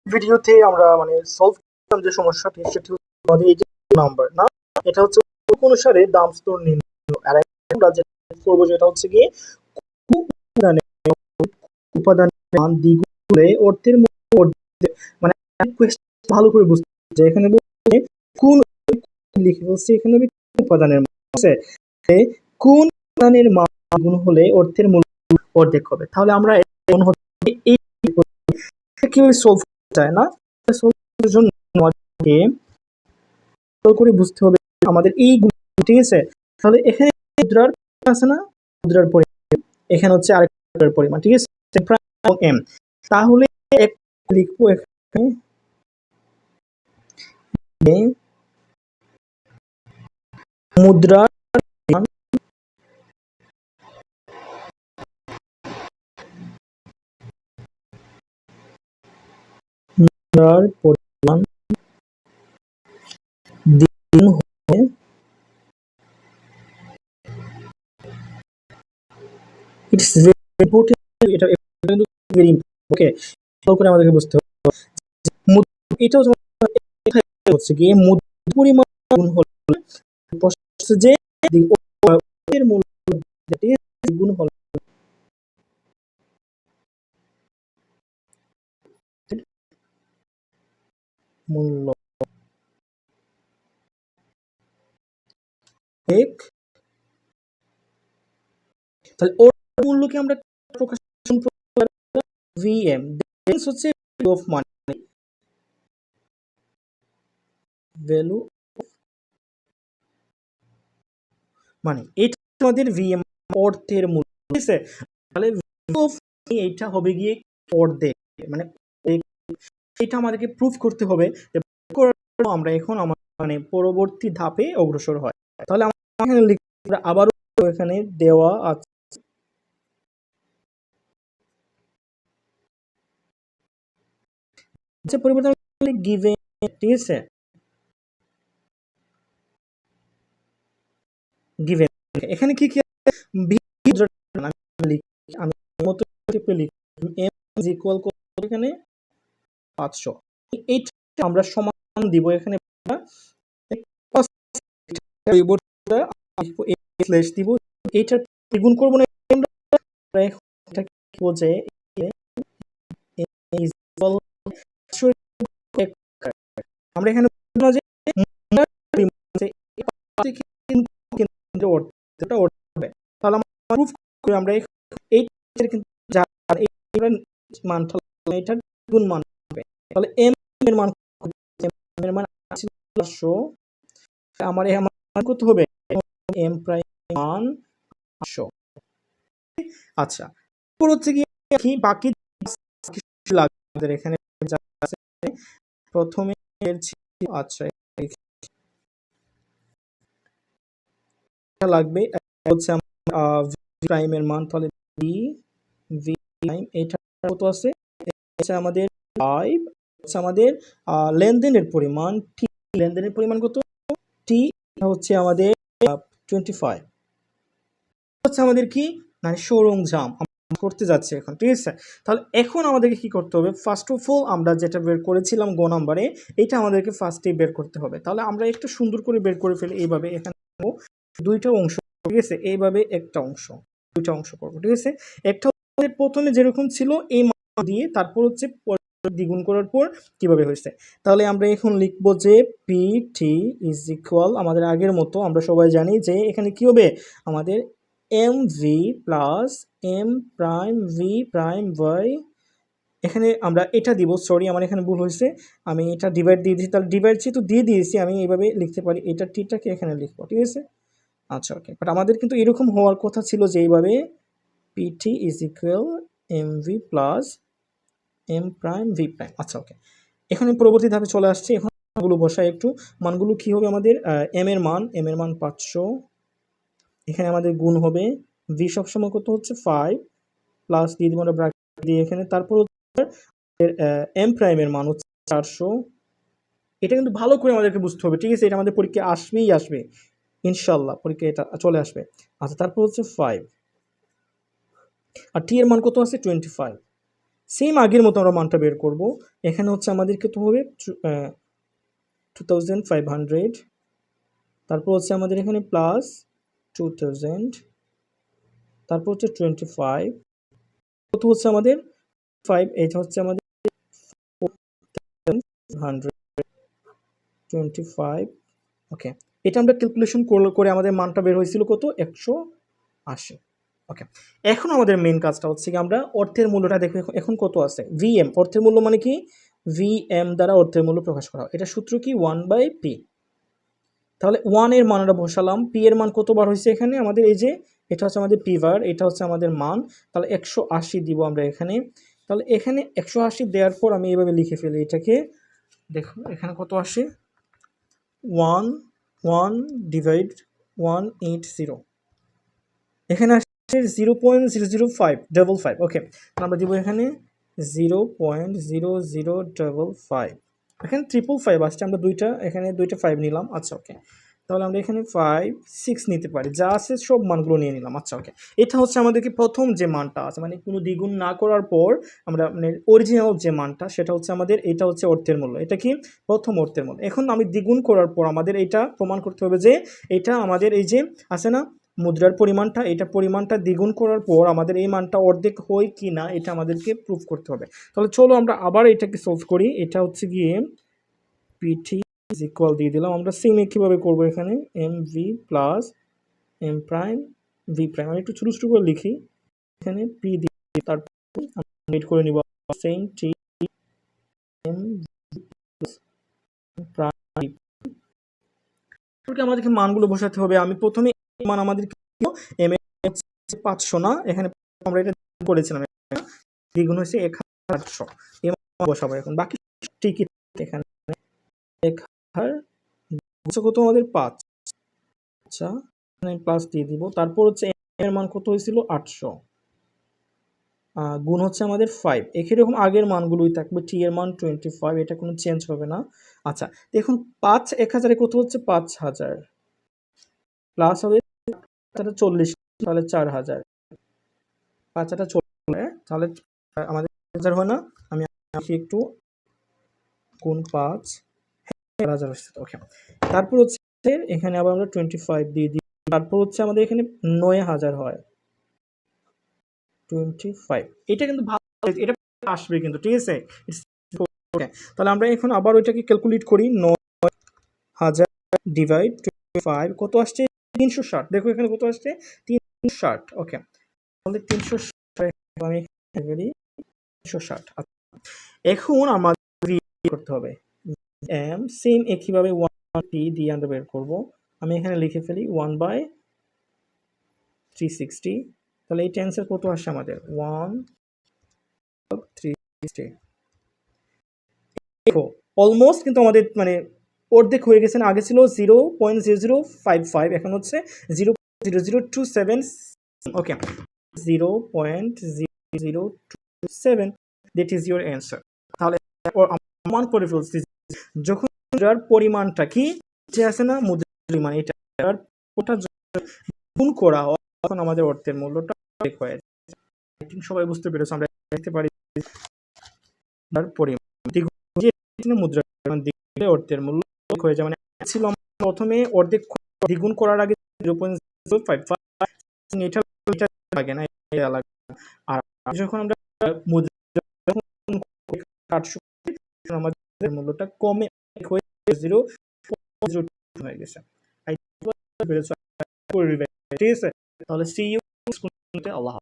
ভিডিওতে আমরা মানে সলভ করলাম যে সমস্যাটি সেটি হচ্ছে আমাদের এই যে নাম্বার না, এটা হচ্ছে অনুসারে দাম স্তর নির্ণয়। আর আমরা যেটা করব যেটা হচ্ছে গিয়ে উপাদানের উপাদানের মান দ্বিগুণে অর্থের মধ্যে মানে ভালো করে বুঝতে যে এখানে বলছে কোন লিখে বলছে এখানে উপাদানের মান আছে, কোন উপাদানের মান গুণ হলে অর্থের মূল্য অর্ধেক হবে। তাহলে আমরা এই কিভাবে সলভ করতে চাই না, সলভ করার জন্য আমাদেরকে ভালো করে বুঝতে হবে আমাদের এই গুণ, ঠিক আছে। তাহলে এখানে মুদ্রার আছে না, মুদ্রার পরিমাণ এখানে হচ্ছে আরেকটার পরিমাণ, ঠিক আছে, এবং এম। তাহলে লিখবো এখানে মুদ্রার পরিমাণ দ্বিগুণ হলে ইটস ভেরি ইম্পর্টেন্ট, এটা কিন্তু ভেরি ইম্পর্টেন্ট। ওকে, ভালো করে আমাদেরকে বুঝতে হবে এটাও হচ্ছে কি মুদ্রার পরিমাণ গুণ হলে যে এর মূল্য গুণ হলে মূল্য এক, তাহলে ওর মূল্যকে আমরা প্রকাশ ভিএম হচ্ছে অফ মানি, ভ্যালু মানে এটা আমাদের ভিএম অর্থের মূল্য, ঠিক আছে। তাহলে এইটা হবে গিয়ে অর্ধেক, মানে এটা আমাদেরকে প্রুফ করতে হবে। আমরা এখন মানে পরবর্তী ধাপে অগ্রসর হয়। তাহলে আমরা আবারও এখানে দেওয়া আছে পরিবর্তন গিভেন, ঠিক আছে, গিভেন এখানে কি কি আমি মতো এখানে 500 এইটা আমরা সমান দিব এখানে স্ল্যাশ দিব, এইটা গুণ করব না, এটা কি বলছে আমরা এখানে যে তাহলে আমরা কিন্তু মান এটার গুণ মান হবে, তাহলে এম এর মান এর মান 500, আমার এর মান কত হবে এম প্রাইম মান 500। আচ্ছা, পর হচ্ছে কি বাকি লাগবে এখানে প্রথমে আচ্ছা লাগবে হচ্ছে প্রাইমের মান, তাহলে ভি প্রাইম এটা কত আছে আমাদের 5, হচ্ছে আমাদের লেনদেনের পরিমাণ, টি লেনদেনের পরিমাণ কত টি হচ্ছে আমাদের 25, হচ্ছে আমাদের কি মানে সরঞ্জাম করতে যাচ্ছে এখন, ঠিক আছে। তাহলে এখন আমাদেরকে কি করতে হবে, ফার্স্ট অফ অল আমরা যেটা বের করেছিলাম গ নাম্বারে এটা আমাদেরকে ফার্স্টে বের করতে হবে। তাহলে আমরা একটু সুন্দর করে বের করে ফেলি এইভাবে, এখানে দুইটা অংশ, ঠিক আছে, এইভাবে একটা অংশ দুইটা অংশ করব, ঠিক আছে। একটা প্রথমে যেরকম ছিল এই মান দিয়ে তারপর হচ্ছে দ্বিগুণ করার পর কিভাবে হয়েছে। তাহলে আমরা এখন লিখবো যে পি টি ইজ ইকুয়াল আমাদের আগের মতো, আমরা সবাই জানি যে এখানে কি হবে আমাদের m v plus m prime v prime y, এখানে আমরা এটা দিব, সরি আমার এখানে ভুল হয়েছে, আমি এটা ডিভাইড দিয়ে দিয়েছি, তাহলে ডিভাইড যেহেতু দিয়ে দিয়েছি আমি এইভাবে লিখতে পারি, এটা টিটাকে এখানে লিখবো, ঠিক আছে। আচ্ছা ওকে, বাট আমাদের কিন্তু এরকম হওয়ার কথা ছিল যে এইভাবে PT is equal m v plus m prime v prime. আচ্ছা ওকে, এখানে পরবর্তী ধাপে চলে আসছে, এখন মানগুলো বসাই একটু, মানগুলো কি হবে আমাদের এম এর মান 500, এখানে আমাদের গুণ হবে ভি সবসময় কত হচ্ছে 5 প্লাস দিয়ে দিব আমরা ব্র্যাকেট দিয়ে এখানে, তারপর এম প্রাইমের মান হচ্ছে 400, এটা কিন্তু ভালো করে আমাদেরকে বুঝতে হবে, ঠিক আছে, এটা আমাদের পরীক্ষায় আসবে ইনশাল্লাহ, পরীক্ষায় এটা চলে আসবে। আচ্ছা তারপর হচ্ছে 5 আর টি এর মান কত আছে 25, সেম আগের মতো আমরা মানটা বের করব। এখানে হচ্ছে আমাদের কত হবে 2500, তারপর হচ্ছে আমাদের এখানে প্লাস 2000, তারপর হচ্ছে 25, কত হচ্ছে আমাদের 5, এটা হচ্ছে আমাদের 125। ওকে, এটা আমরা ক্যালকুলেশন করে আমাদের মানটা বের হয়েছিল কত 180। ওকে, এখন আমাদের মেন কাজটা হচ্ছে কি আমরা অর্থের মূল্যটা দেখো এখন কত আছে ভিএম। অর্থের মূল্য মানে কি ভিএম দ্বারা অর্থের মূল্য প্রকাশ করা হয়। এটা সূত্র কি 1/p। তাহলে 1 এর মান আমরা বসালাম, p এর মান কতবার হয়েছে এখানে আমাদের এই যে এটা হচ্ছে আমাদের p বার, এটা হচ্ছে আমাদের মান, তাহলে 180 দিব আমরা এখানে। তাহলে এখানে 180 দেওয়ার পর আমি এইভাবে লিখে ফেলি এটাকে, দেখো এখানে কত আসে 1 ডিভাইড 180, এখানে আসছে 0.00555। ওকে, আমরা দিব এখানে 0.0055, এখানে 555 আসছে, আমরা এখানে দুইটা 5 নিলাম। আচ্ছা ওকে, তাহলে আমরা এখানে 5 6 নিতে পারি, যা আছে সব মানগুলো নিয়ে নিলাম। আচ্ছা ওকে, এটা হচ্ছে আমাদেরকে প্রথম যে মানটা আছে, মানে কোনো দ্বিগুণ না করার পর আমরা মানে অরিজিনাল যে মানটা সেটা হচ্ছে আমাদের, এটা হচ্ছে অর্থের মূল্য, এটা কি প্রথম অর্থের মূল্য। এখন আমি দ্বিগুণ করার পর আমাদের এটা প্রমাণ করতে হবে যে এটা আমাদের এই যে আছে না মুদ্রার পরিমাণটা, এটা পরিমাণটা দ্বিগুণ করার পর আমাদের এই মানটা অর্ধেক হয় কি না এটা আমাদেরকে প্রুফ করতে হবে। তাহলে চলো আমরা আবার এটাকে সলভ করি। এটা হচ্ছে গিয়ে পিটি ইজ ইকুয়াল দিয়ে দিলাম, আমরা সেম একইভাবে করবো এখানে m v plus m prime v prime, আমি একটু ছোটো ছোটো করে লিখি এখানে পি দিয়ে, তারপর আমরা করে নিব সেম টি এম প্রাইম। আমাদেরকে মানগুলো বসাতে হবে। আমি প্রথমে মান আমাদেরকে এম এ 500 না, এখানে আমরা এটা করেছিলাম দ্বিগুণ হয়েছে 1800, এই মান বসাবো এখন। বাকি ঠিকই এখানে 1000 কত আমাদের 5, আচ্ছা এখানে প্লাস দিয়ে দিব। তারপর হচ্ছে এর মান কত হয়েছিল 800, গুণ হচ্ছে আমাদের 5, একই রকম আগের মানগুলোই থাকবে। টি এর মান 25, এটা কোনো চেঞ্জ হবে না। আচ্ছা দেখুন 5 1000 কত হচ্ছে 5000, প্লাস হবে 40, তাহলে 4000, 5টা 40, তাহলে আমাদের 1000 হয় না। আমি একটু গুণ 5 1000 আসছে। ওকে, তারপর হচ্ছে এখানে আবার আমরা 25 দিয়ে দিই, তারপর হচ্ছে আমাদের এখানে 9000 হয় 25, এটা কিন্তু ভালো, এটা আসবে কিন্তু, ঠিক আছে। তাহলে আমরা এখন আবার ওইটাকে ক্যালকুলেট করি, 9000 ডিভাইড 25 কত আসছে 360, দেখো এখানে কত আসছে 360। ওকে, তাহলে 360 আমি 360। এখন আমাদের করতে হবে এম সেম একইভাবে 1 টি দিয়ে আমরা বের করব। আমি এখানে লিখে ফেলি 1/360, তাহলে এই টেন্সের কত আসছে আমাদের 1/360। দেখো অলমোস্ট কিন্তু আমাদের মানে অর্ধেক হয়ে গেছে না, আগে ছিল 0.0055, এখন হচ্ছে 0.0027। ওকে, 0.0027, দ্যাট ইজ ইউর অ্যান্সার। তাহলে মান করে ফেলছি, যখন মুদ্রার পরিমাণটা কি যে আছে না মুদ্রার পরিমাণ, এটা ওটা গুণ করা হয় তখন আমাদের অর্থের মূল্যটা হয়ে যায়। সবাই বুঝতে পেরেছে, আমরা দেখতে পারি পরিমাণ মুদ্রার পরিমাণ দিলে অর্থের মূল্য হয়ে যায়। মানে ছিল প্রথমে অর্ধেক দ্বিগুণ করার আগে 0.055, এটা লাগে না, এটা লাগে। আর যখন আমরা মুদ্রা আমাদের মূল্যটা কমে হয়ে 0 হয়ে গেছে। ঠিক আছে, তাহলে সি ইউ আল্লাহ।